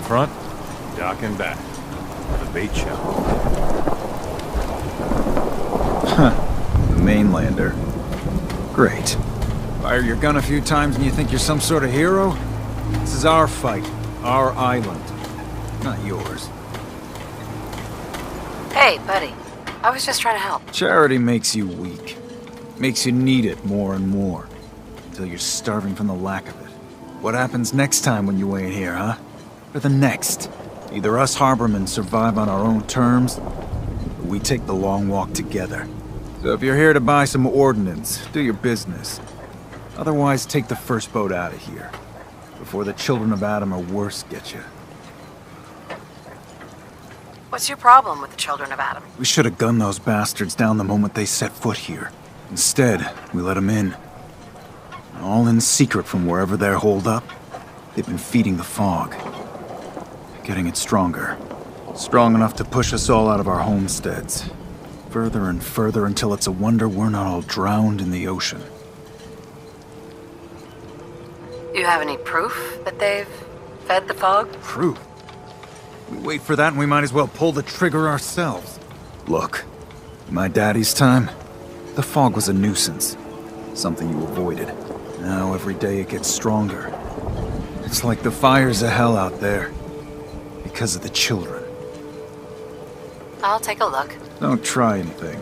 in front, dock in back. The bait shell. Huh. The mainlander. Great. Fire your gun a few times and you think you're some sort of hero? This is our fight. Our island. Not yours. Hey, buddy. I was just trying to help. Charity makes you weak. Makes you need it more and more. Until you're starving from the lack of it. What happens next time when you ain't here, huh? Or the next? Either us harbormen survive on our own terms, or we take the long walk together. So if you're here to buy some ordnance, do your business. Otherwise, take the first boat out of here. Before the children of Adam or worse get you. What's your problem with the children of Adam? We should have gunned those bastards down the moment they set foot here. Instead, we let them in. All in secret from wherever they're holed up. They've been feeding the fog. Getting it stronger. Strong enough to push us all out of our homesteads. Further and further until it's a wonder we're not all drowned in the ocean. You have any proof that they've fed the fog? Proof? We wait for that and we might as well pull the trigger ourselves. Look, in my daddy's time, the fog was a nuisance. Something you avoided. Now every day it gets stronger. It's like the fires of hell out there. Because of the children. I'll take a look. Don't try anything.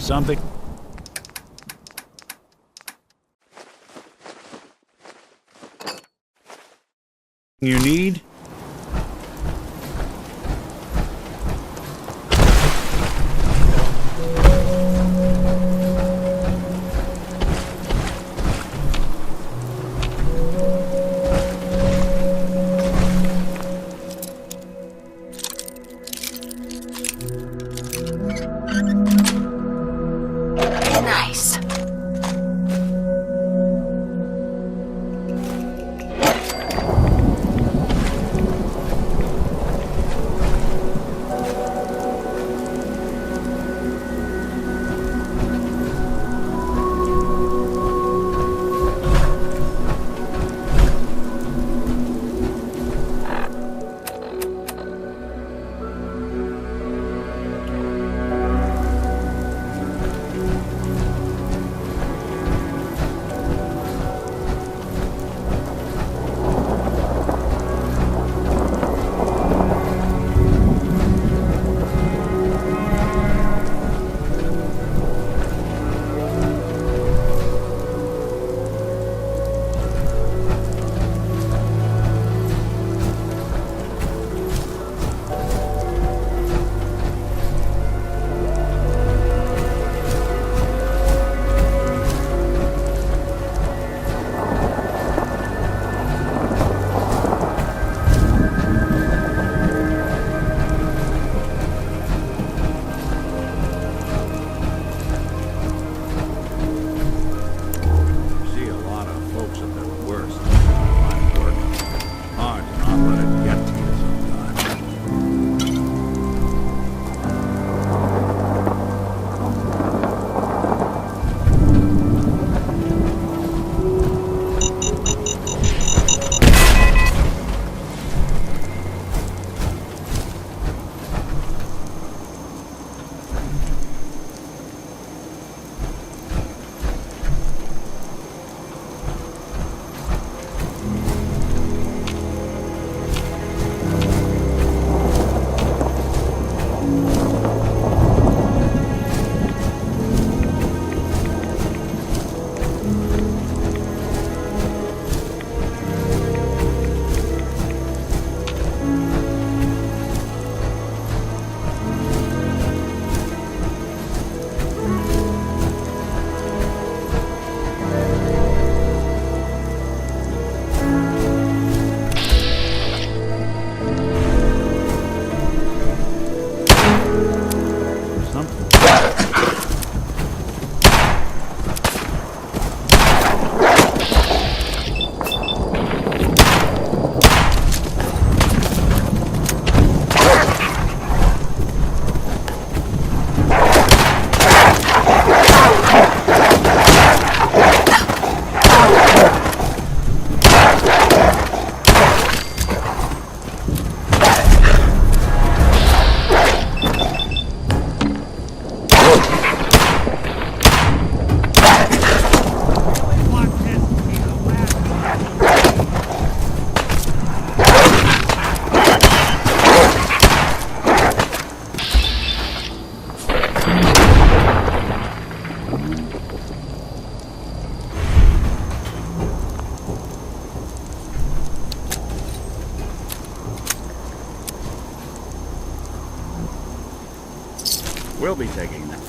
something? You need? Nice. See a lot of folks at their worst. Finding work. Hard to not let it get to you sometimes. We'll be taking that.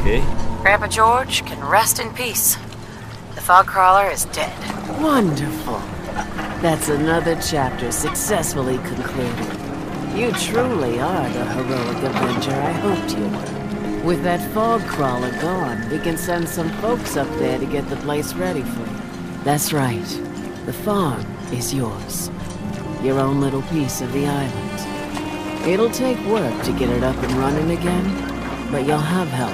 okay? Grandpa George can rest in peace. The fog crawler is dead. Wonderful. That's another chapter successfully concluded. You truly are the heroic avenger I hoped you were. With that fog crawler gone, we can send some folks up there to get the place ready for you. That's right. The farm is yours. Your own little piece of the island. It'll take work to get it up and running again, but you'll have help.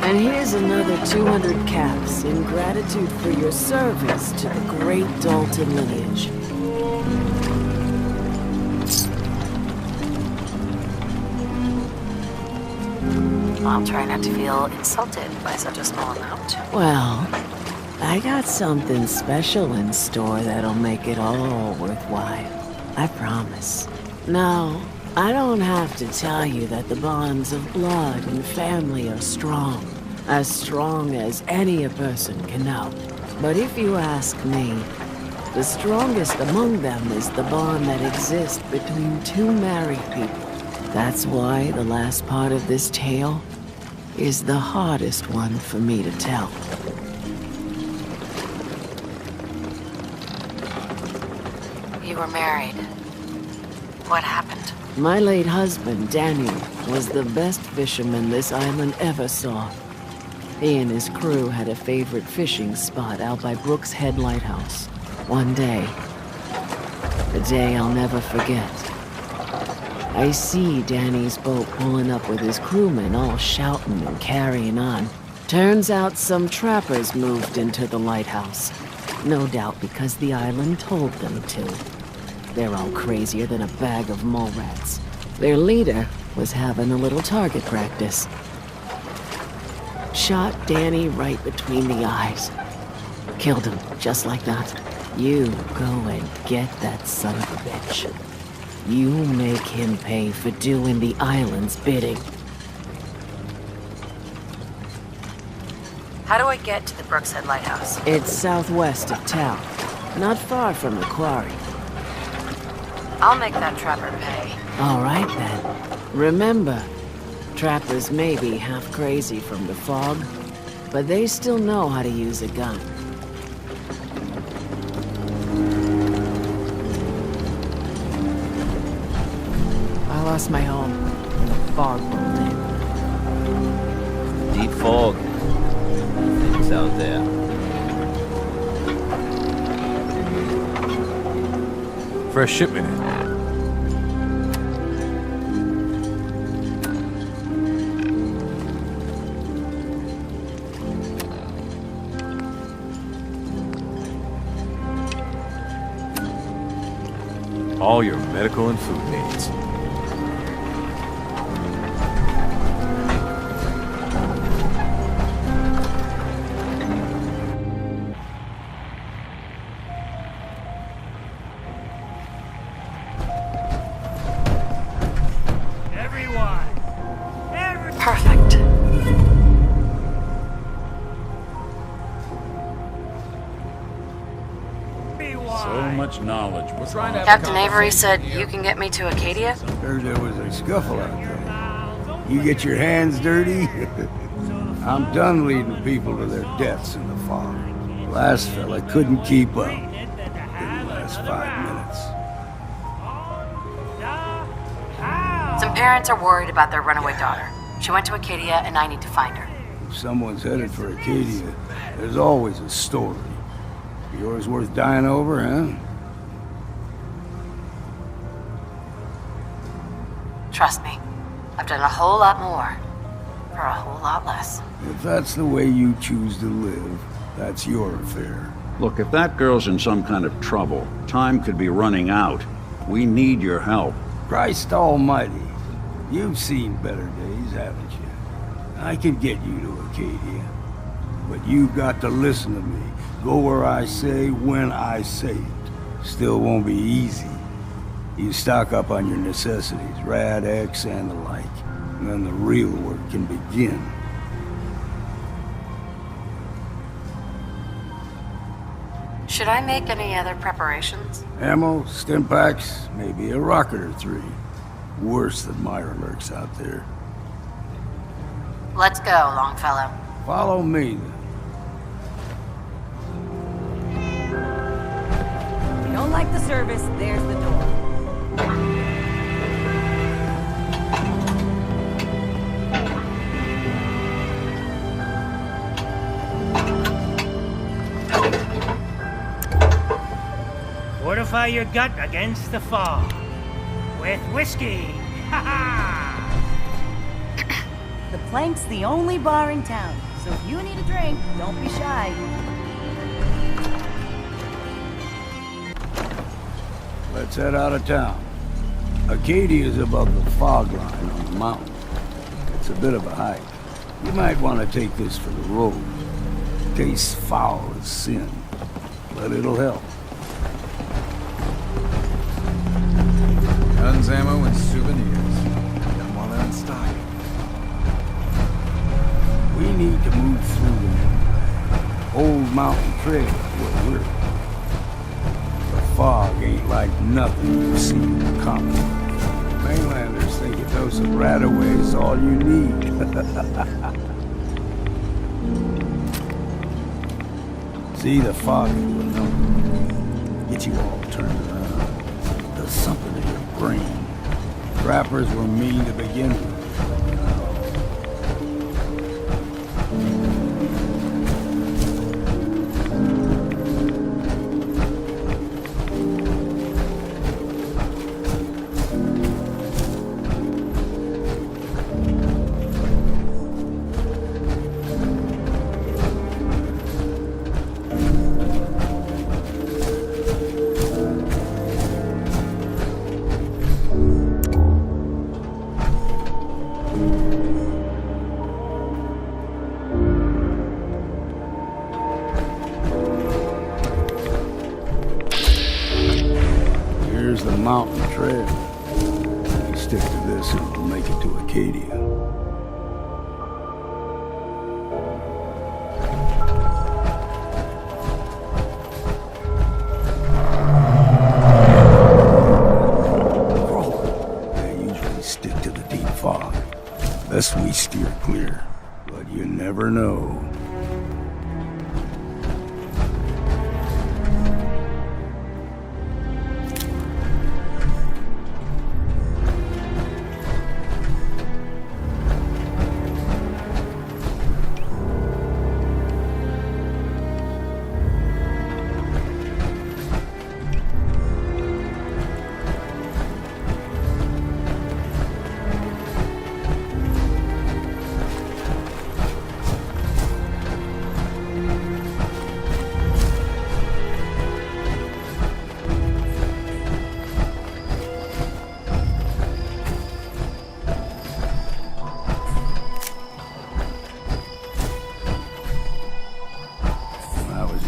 And here's another 200 caps in gratitude for your service to the great Dalton lineage. I'll try not to feel insulted by such a small amount. Well, I got something special in store that'll make it all worthwhile. I promise. No, I don't have to tell you that the bonds of blood and family are strong. As strong as any a person can know. But if you ask me, the strongest among them is the bond that exists between two married people. That's why the last part of this tale is the hardest one for me to tell. You were married. What happened? My late husband, Daniel, was the best fisherman this island ever saw. He and his crew had a favorite fishing spot out by Brooks Head Lighthouse. One day, a day I'll never forget, I see Danny's boat pulling up with his crewmen all shouting and carrying on. Turns out some trappers moved into the lighthouse. No doubt because the island told them to. They're all crazier than a bag of mole rats. Their leader was having a little target practice. Shot Danny right between the eyes. Killed him, just like that. You go and get that son of a bitch. You make him pay for doing the island's bidding. How do I get to the Brooks Head Lighthouse? It's southwest of town, not far from the quarry. I'll make that trapper pay. All right then. Remember, trappers may be half crazy from the fog, but they still know how to use a gun. I lost my home in the fog rolled in. Deep fog. Things out there. Fresh shipment in. All your medical and food needs. Perfect. So much knowledge. We're trying to Captain Avery said you can get me to Acadia? Heard there was a scuffle out there. You get your hands dirty? I'm done leading people to their deaths in the farm. Last fella couldn't keep up. Didn't last 5 minutes. Some parents are worried about their runaway daughter. She went to Acadia and I need to find her. If someone's headed for Acadia, there's always a story. Yours worth dying over, huh? Trust me, I've done a whole lot more for a whole lot less. If that's the way you choose to live, that's your affair. Look, if that girl's in some kind of trouble, time could be running out. We need your help. Christ almighty, you've seen better days, haven't you? I can get you to Acadia, but you've got to listen to me. Go where I say, when I say it. Still won't be easy. You stock up on your necessities, Rad X and the like, and then the real work can begin. Should I make any other preparations? Ammo, stim packs, maybe a rocket or three. Worse than Myra lurks out there. Let's go, Longfellow. Follow me, then. If you don't like the service, there's the door. Fortify your gut against the fog. With whiskey. Ha ha! The Plank's the only bar in town, so if you need a drink, don't be shy. Let's head out of town. Acadia is above the fog line on the mountain. It's a bit of a hike. You might want to take this for the road. Tastes foul as sin, but it'll help. Guns, ammo, and souvenirs. Get them while they're in stock. We need to move through the old mountain trail where we're. The fog ain't like nothing you've seen in comics. Mainlanders think a dose of Radaway is all you need. See, the fog is a number. Get you all turned around. Does something to your brain. Trappers were mean to begin with. The mountain trail. If you stick to this, and we'll make it to Acadia. They usually stick to the deep fog. Best we steer clear, but you never know.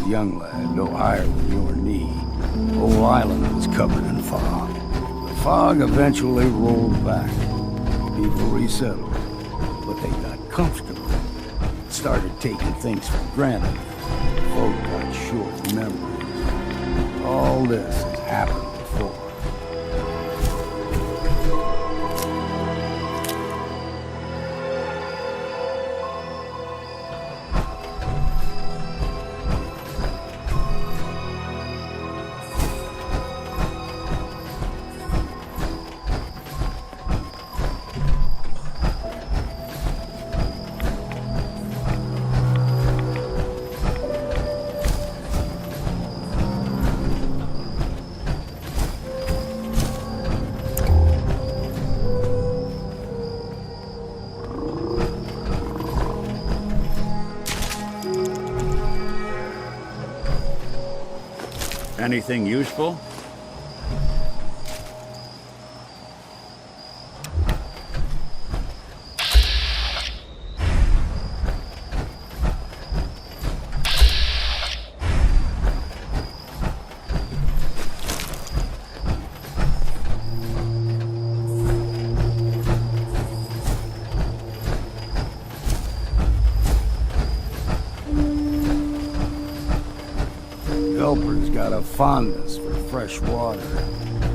Young lad, no higher than your knee. The whole island was covered in fog. The fog eventually rolled back. People resettled, but they got comfortable. Started taking things for granted. Folk got short memories. All this has happened before. Anything useful? Gulper's got a fondness for fresh water.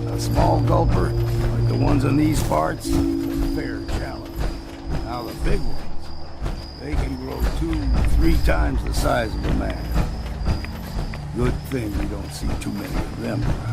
A small gulper, like the ones in these parts, is a fair challenge. Now the big ones, They can grow 2-3 times the size of a man. Good thing we don't see too many of them around.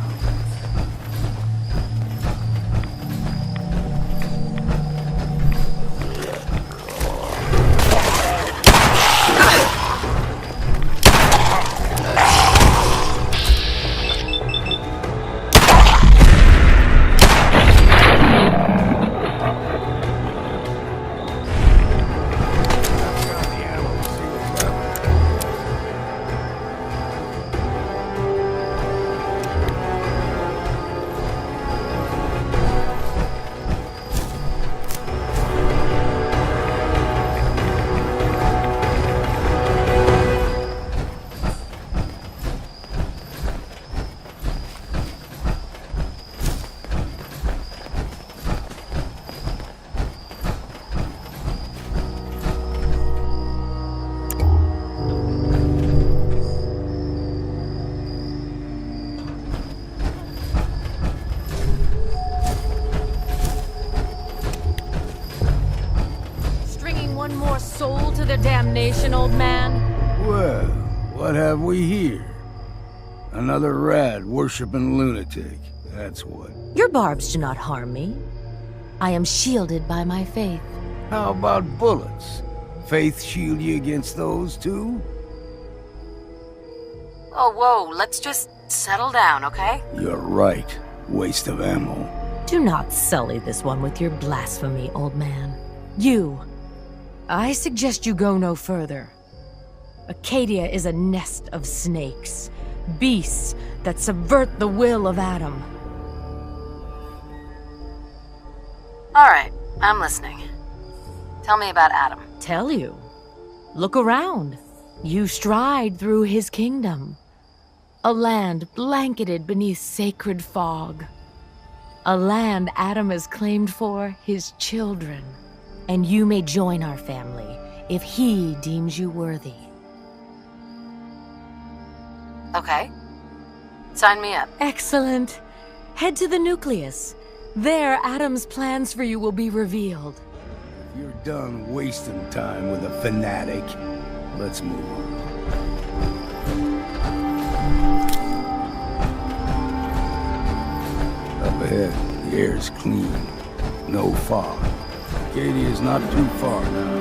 Soul to their damnation, old man? Well, what have we here? Another rat worshipping lunatic, that's what. Your barbs do not harm me. I am shielded by my faith. How about bullets? Faith shield you against those too? Oh, whoa, let's just settle down, okay? You're right. Waste of ammo. Do not sully this one with your blasphemy, old man. You. I suggest you go no further. Acadia is a nest of snakes, beasts that subvert the will of Adam. Alright, I'm listening. Tell me about Adam. Tell you? Look around. You stride through his kingdom. A land blanketed beneath sacred fog. A land Adam has claimed for his children. And you may join our family if he deems you worthy. Okay. Sign me up. Excellent. Head to the nucleus. There, Adam's plans for you will be revealed. If you're done wasting time with a fanatic, let's move on. Up ahead, the air's clean. No fog. Katie is not too far now.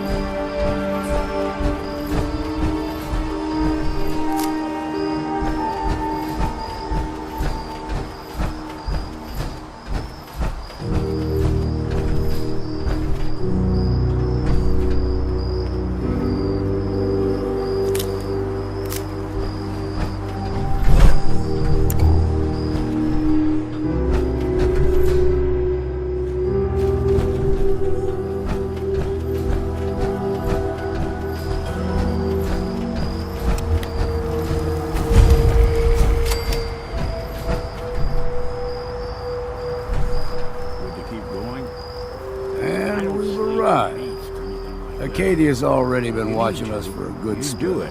Acadia's already been watching us for a good spell.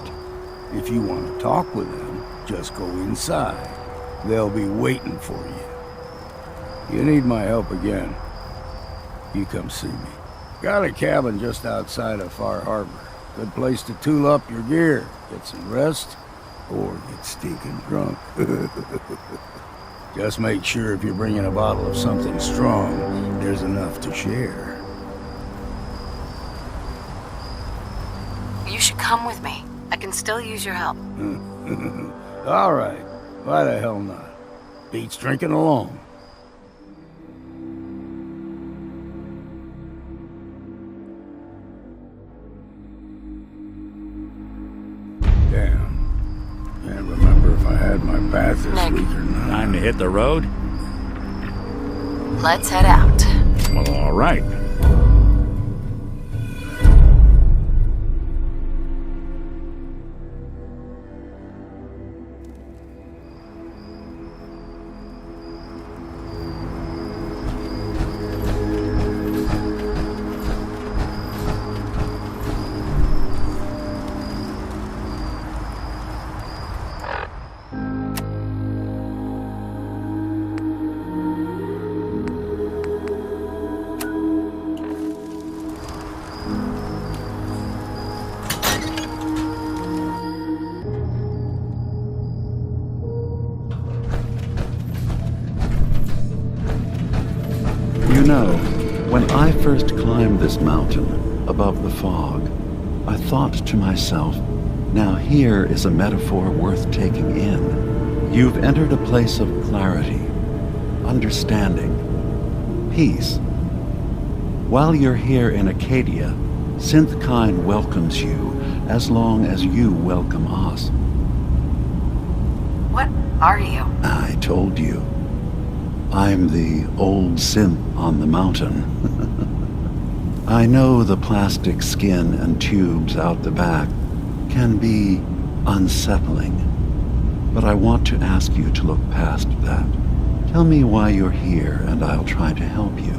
If you want to talk with them, just go inside. They'll be waiting for you. You need my help again, you come see me. Got a cabin just outside of Far Harbor. Good place to tool up your gear, get some rest, or get stinking drunk. Just make sure if you're bringing a bottle of something strong, there's enough to share. You should come with me. I can still use your help. All right. Why the hell not? Beats drinking alone. Damn. Can't remember if I had my bath this week or not. Time to hit the road? Let's head out. Well, all right. first climbed this mountain above the fog, I thought to myself, now here is a metaphor worth taking in. You've entered a place of clarity, understanding, peace. While you're here in Acadia, Synthkind welcomes you as long as you welcome us. What are you? I told you. I'm the old synth on the mountain. I know the plastic skin and tubes out the back can be unsettling, but I want to ask you to look past that. Tell me why you're here, and I'll try to help you.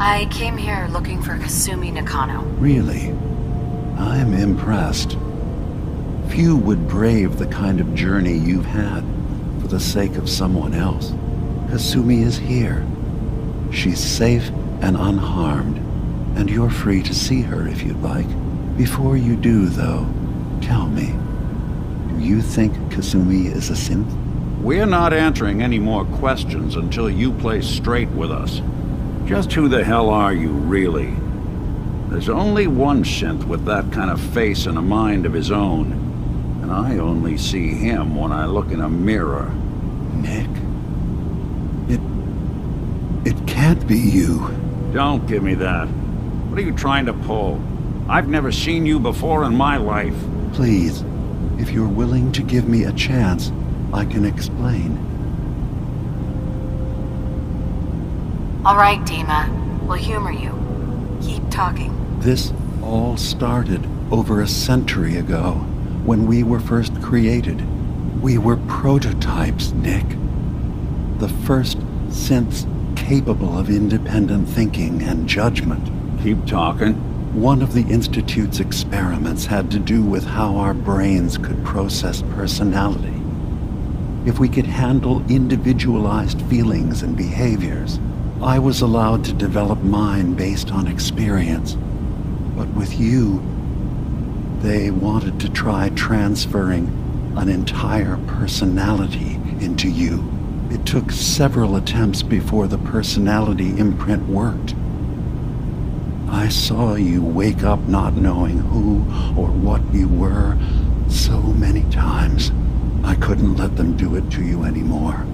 I came here looking for Kasumi Nakano. Really? I'm impressed. Few would brave the kind of journey you've had for the sake of someone else. Kasumi is here. She's safe and unharmed, and you're free to see her if you'd like. Before you do, though, tell me, do you think Kasumi is a synth? We're not answering any more questions until you play straight with us. Just who the hell are you, really? There's only one synth with that kind of face and a mind of his own, and I only see him when I look in a mirror. Nick? It can't be you. Don't give me that. What are you trying to pull? I've never seen you before in my life. Please, if you're willing to give me a chance, I can explain. All right, Dima. We'll humor you. Keep talking. This all started over a century ago, when we were first created. We were prototypes, Nick. The first synths capable of independent thinking and judgment. Keep talking. One of the Institute's experiments had to do with how our brains could process personality. If we could handle individualized feelings and behaviors, I was allowed to develop mine based on experience. But with you, they wanted to try transferring an entire personality into you. It took several attempts before the personality imprint worked. I saw you wake up not knowing who or what you were so many times. I couldn't let them do it to you anymore.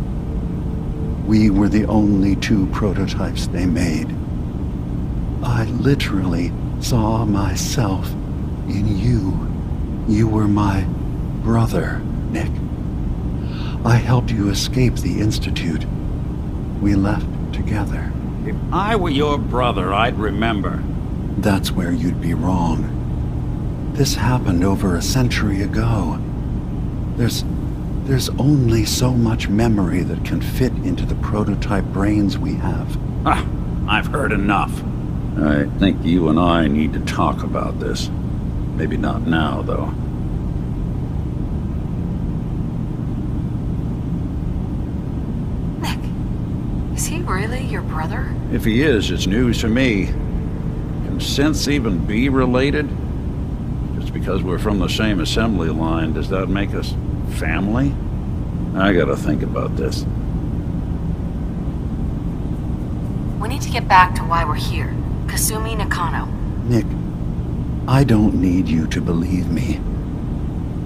We were the only two prototypes they made. I literally saw myself in you. You were my brother, Nick. I helped you escape the Institute. We left together. If I were your brother, I'd remember. That's where you'd be wrong. This happened over a century ago. There's only so much memory that can fit into the prototype brains we have. Ah, I've heard enough. I think you and I need to talk about this. Maybe not now, though. Nick, is he really your brother? If he is, it's news to me. Can synths even be related? Just because we're from the same assembly line, does that make us family? I gotta think about this. We need to get back to why we're here. Kasumi Nakano. Nick, I don't need you to believe me.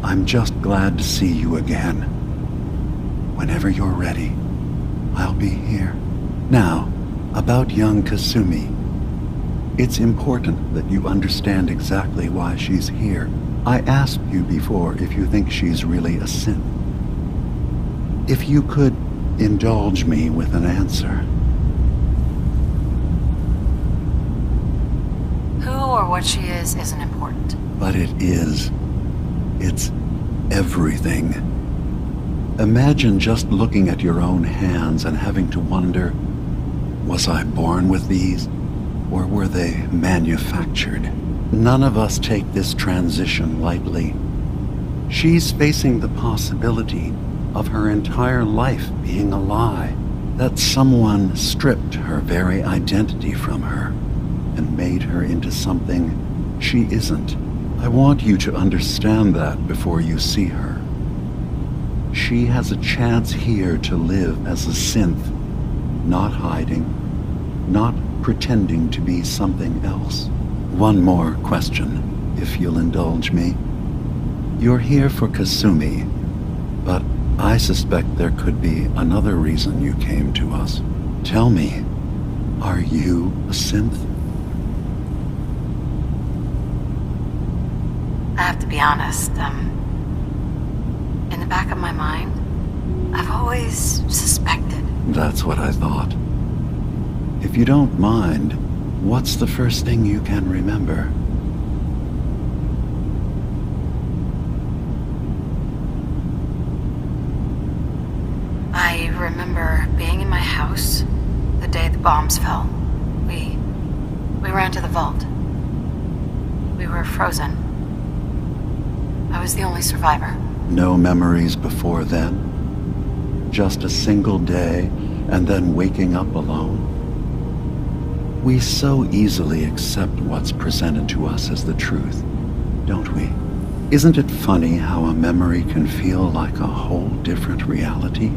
I'm just glad to see you again. Whenever you're ready, I'll be here. Now, about young Kasumi. It's important that you understand exactly why she's here. I asked you before if you think she's really a synth. If you could indulge me with an answer. Who or what she is isn't important. But it is. It's everything. Imagine just looking at your own hands and having to wonder, was I born with these? Or were they manufactured? None of us take this transition lightly. She's facing the possibility of her entire life being a lie, that someone stripped her very identity from her and made her into something she isn't. I want you to understand that before you see her. She has a chance here to live as a synth, not hiding, not pretending to be something else. One more question, if you'll indulge me. You're here for Kasumi, but I suspect there could be another reason you came to us. Tell me, are you a synth? I have to be honest, in the back of my mind, I've always suspected. That's what I thought. If you don't mind, what's the first thing you can remember? I remember being in my house the day the bombs fell. We ran to the vault. We were frozen. I was the only survivor. No memories before then? Just a single day and then waking up alone? We so easily accept what's presented to us as the truth, don't we? Isn't it funny how a memory can feel like a whole different reality?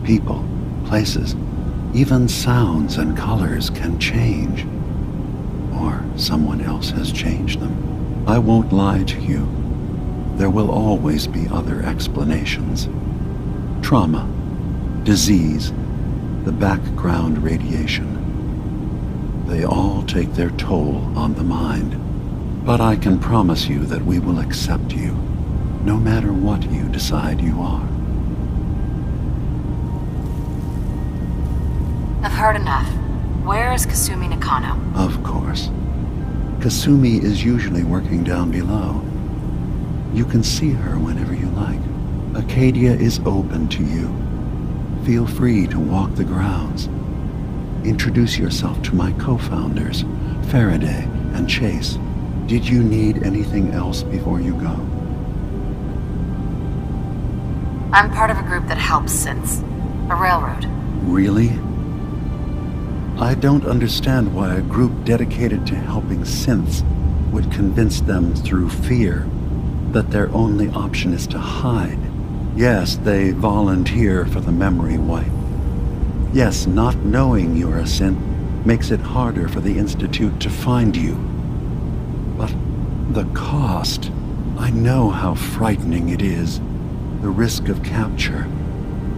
People, places, even sounds and colors can change. Or someone else has changed them. I won't lie to you. There will always be other explanations. Trauma, disease, the background radiation. They all take their toll on the mind. But I can promise you that we will accept you, no matter what you decide you are. I've heard enough. Where is Kasumi Nakano? Of course. Kasumi is usually working down below. You can see her whenever you like. Acadia is open to you. Feel free to walk the grounds. Introduce yourself to my co-founders, Faraday and Chase. Did you need anything else before you go? I'm part of a group that helps synths. A railroad. Really? I don't understand why a group dedicated to helping synths would convince them through fear that their only option is to hide. Yes, they volunteer for the memory wipe. Yes, not knowing you're a synth makes it harder for the Institute to find you. But the cost, I know how frightening it is, the risk of capture.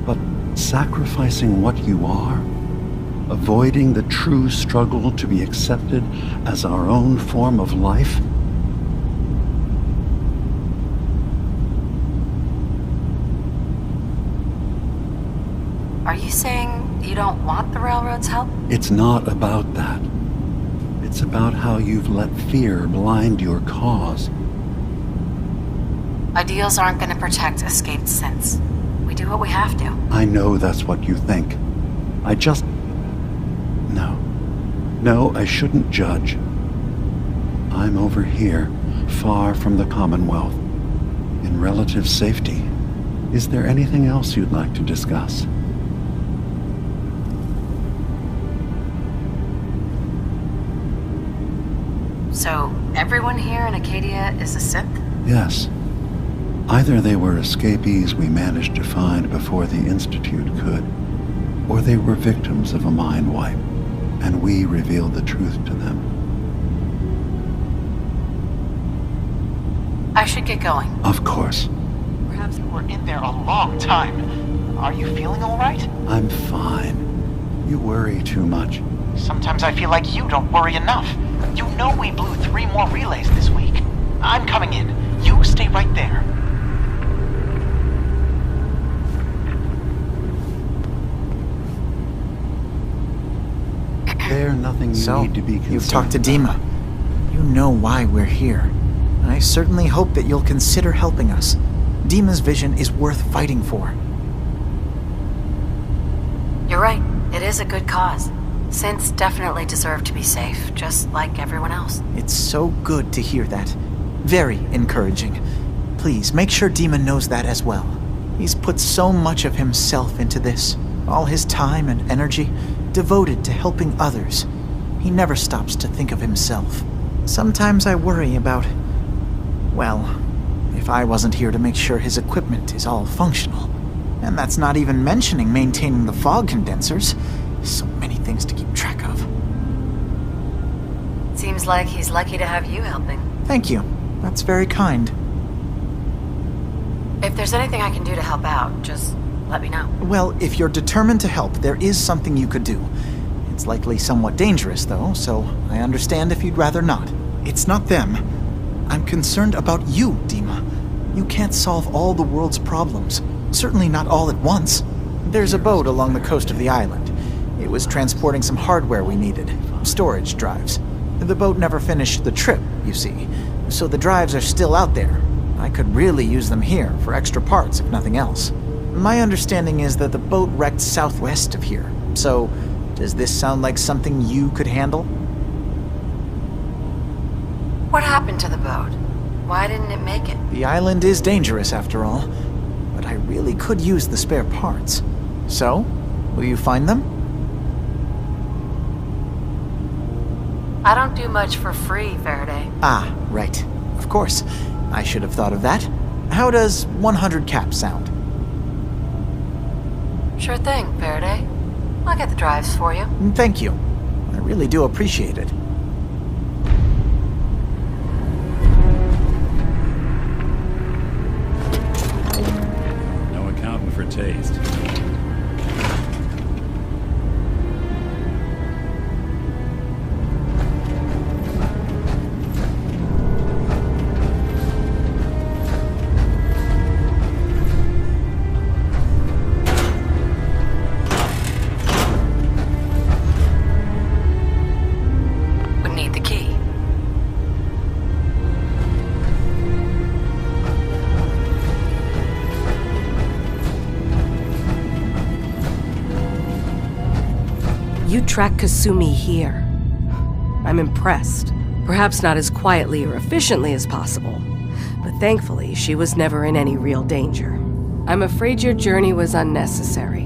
But sacrificing what you are, avoiding the true struggle to be accepted as our own form of life? Are you saying you don't want the railroad's help? It's not about that. It's about how you've let fear blind your cause. Ideals aren't going to protect escaped synths. We do what we have to. I know that's what you think. I just... No, I shouldn't judge. I'm over here, far from the Commonwealth, in relative safety. Is there anything else you'd like to discuss? So, everyone here in Acadia is a synth? Yes. Either they were escapees we managed to find before the Institute could, or they were victims of a mind wipe, and we revealed the truth to them. I should get going. Of course. Perhaps you were in there a long time. Are you feeling all right? I'm fine. You worry too much. Sometimes I feel like you don't worry enough. You know we blew 3 more relays this week. I'm coming in. You stay right there. There's nothing you need to be concerned you've talked to about. Dima. You know why we're here. I certainly hope that you'll consider helping us. Dima's vision is worth fighting for. You're right. It is a good cause. Synths definitely deserve to be safe, just like everyone else. It's so good to hear that. Very encouraging. Please, make sure Dima knows that as well. He's put so much of himself into this. All his time and energy devoted to helping others. He never stops to think of himself. Sometimes I worry about... well, if I wasn't here to make sure his equipment is all functional. And that's not even mentioning maintaining the fog condensers. So many things to keep track of. Seems like he's lucky to have you helping. Thank you. That's very kind. If there's anything I can do to help out, just let me know. Well, if you're determined to help, there is something you could do. It's likely somewhat dangerous, though, so I understand if you'd rather not. It's not them. I'm concerned about you, Dima. You can't solve all the world's problems. Certainly not all at once. There's a boat along the coast of the island. It was transporting some hardware we needed. Storage drives. The boat never finished the trip, you see. So the drives are still out there. I could really use them here for extra parts, if nothing else. My understanding is that the boat wrecked southwest of here. So, does this sound like something you could handle? What happened to the boat? Why didn't it make it? The island is dangerous, after all. But I really could use the spare parts. So, will you find them? I don't do much for free, Faraday. Ah, right. Of course. I should have thought of that. How does 100 caps sound? Sure thing, Faraday. I'll get the drives for you. Thank you. I really do appreciate it. No accounting for taste. You track Kasumi here. I'm impressed. Perhaps not as quietly or efficiently as possible, but thankfully she was never in any real danger. I'm afraid your journey was unnecessary.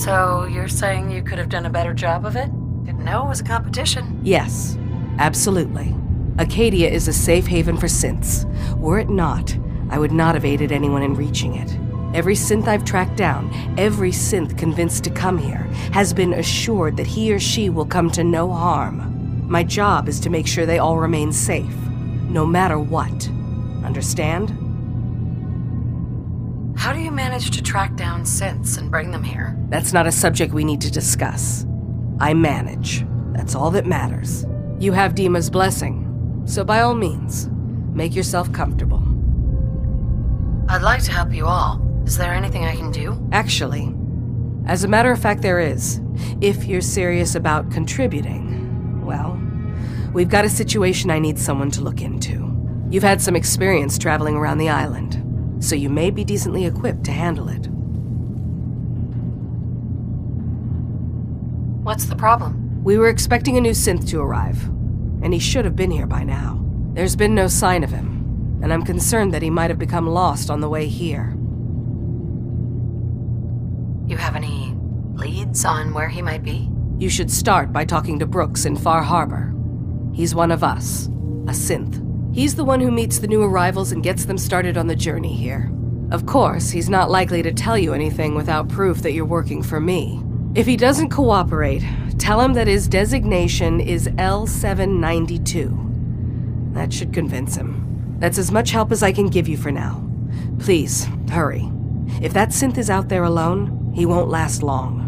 So, you're saying you could have done a better job of it? Didn't know it was a competition. Yes, absolutely. Acadia is a safe haven for synths. Were it not, I would not have aided anyone in reaching it. Every synth I've tracked down, every synth convinced to come here, has been assured that he or she will come to no harm. My job is to make sure they all remain safe, no matter what. Understand? How do you manage to track down synths and bring them here? That's not a subject we need to discuss. I manage. That's all that matters. You have Dima's blessing, so by all means, make yourself comfortable. I'd like to help you all. Is there anything I can do? Actually, as a matter of fact, there is. If you're serious about contributing, well, we've got a situation I need someone to look into. You've had some experience traveling around the island, so you may be decently equipped to handle it. What's the problem? We were expecting a new synth to arrive, and he should have been here by now. There's been no sign of him, and I'm concerned that he might have become lost on the way here. You have any leads on where he might be? You should start by talking to Brooks in Far Harbor. He's one of us, a synth. He's the one who meets the new arrivals and gets them started on the journey here. Of course, he's not likely to tell you anything without proof that you're working for me. If he doesn't cooperate, tell him that his designation is L792. That should convince him. That's as much help as I can give you for now. Please, hurry. If that synth is out there alone, he won't last long.